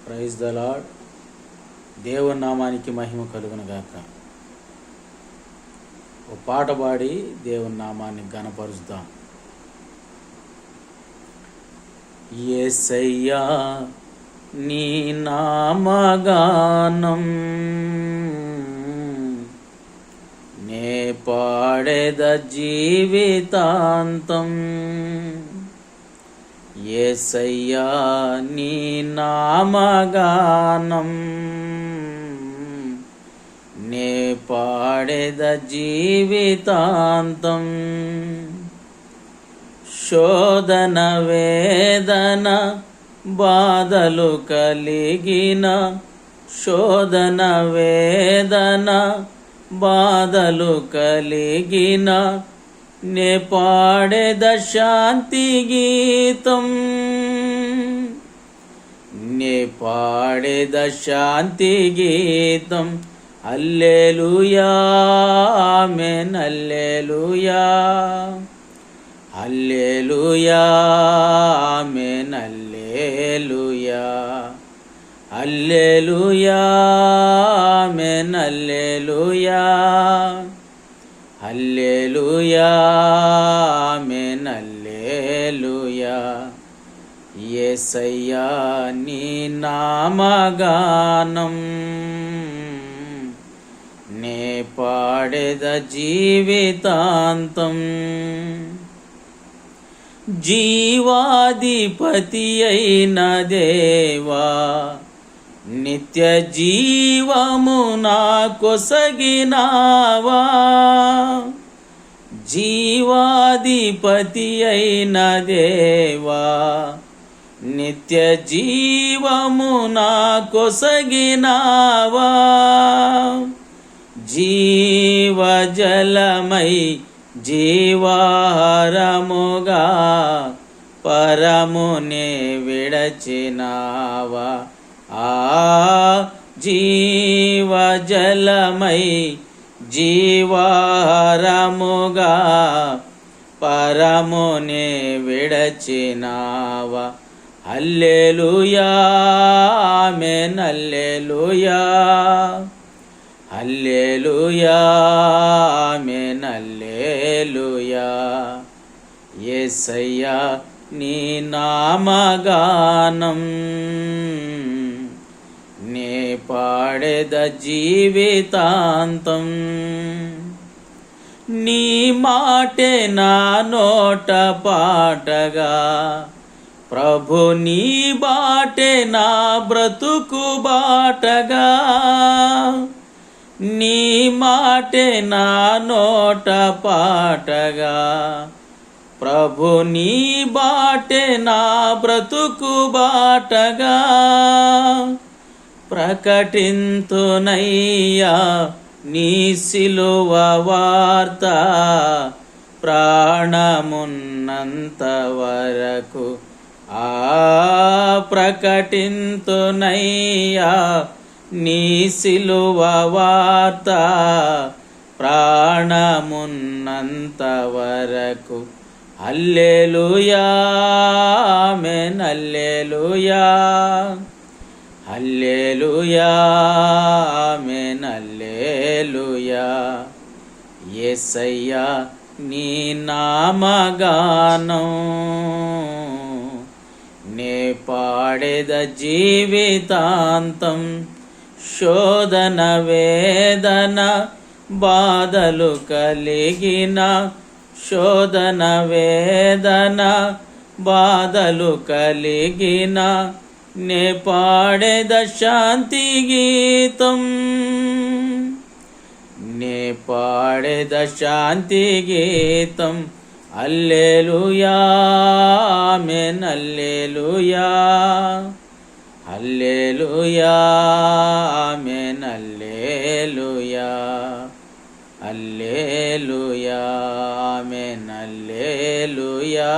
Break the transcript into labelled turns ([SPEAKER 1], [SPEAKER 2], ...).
[SPEAKER 1] Praise the lord. దేవుని నామానికి మహిమ కలుగును గాక. ఓ పాట పాడి దేవుని నామాన్ని ఘనపరుస్తాం. యేసయ్యా నీ నామగానం నే పాడెద జీవితాంతం. యేసయ్యా నీ నామగానం నే పాడెద జీవితాంతం. శోధన వేదన బాధలు కలిగిన, శోధన వేదన బాధలు కలిగిన నే పాడెద శాంతి గీతం. నే పాడెద శాంతి గీతం. హల్లెలూయా ఆమేన్ హల్లెలూయా హల్లెలూయా ఆమేన్ హల్లెలూయా హల్లెలూయా ఆమేన్ హల్లెలూయా హల్లెలూయా ఆమేన్ హల్లెలూయా. యేసయ్యా నీ నామగానం నే పాడెద జీవితాంతం. జీవాధిపతి అయిన దేవా, నిత్య జీవము నాకొసగినావా. జీవాధిపతి అయిన దేవా, నిత్య జీవము నాకొసగినావా. జీవజలమై జీవాహారముగా పరమునే విడచినావా. ఆ జీవజలమై జీవాహారముగా పరమునే విడచినావా. హల్లెలూయా ఆమేన్ హల్లెలూయా హల్లెలూయా ఆమేన్ హల్లెలూయా. యేసయ్యా నీ నామగానం నే పాడెద జీవితాంతం. నీ మాటే నా నోట పాటగా, ప్రభు నీ బాటే నా బ్రతుకు బాటగా. నీ మాటే నా నోట పాటగా, ప్రభు నీ బాటే నా బ్రతుకు బాటగా. ప్రకటింతునయ్యా నీ సిలువ వార్త, ప్రాణమున్నంత వరకు. ఆ ప్రకటింతునయ్యా నీ సిలువ వార్త, ప్రాణమున్నంత వరకు. హల్లెలూయా ఆమేన్ హల్లెలూయా హల్లెలూయా ఆమేన్ హల్లెలూయా. యేసయ్యా నీ నామగానం నే పాడెద జీవితాంతం. శోధన వేదన బాధలు కలిగిన, శోధన వేదన బాధలు కలిగిన నే పాడెద శాంతి గీతం. నే పాడెద శాంతి గీతం. హల్లెలూయా ఆమేన్ హల్లెలూయా హల్లెలూయా ఆమేన్ హల్లెలూయా హల్లెలూయా ఆమేన్ హల్లెలూయా.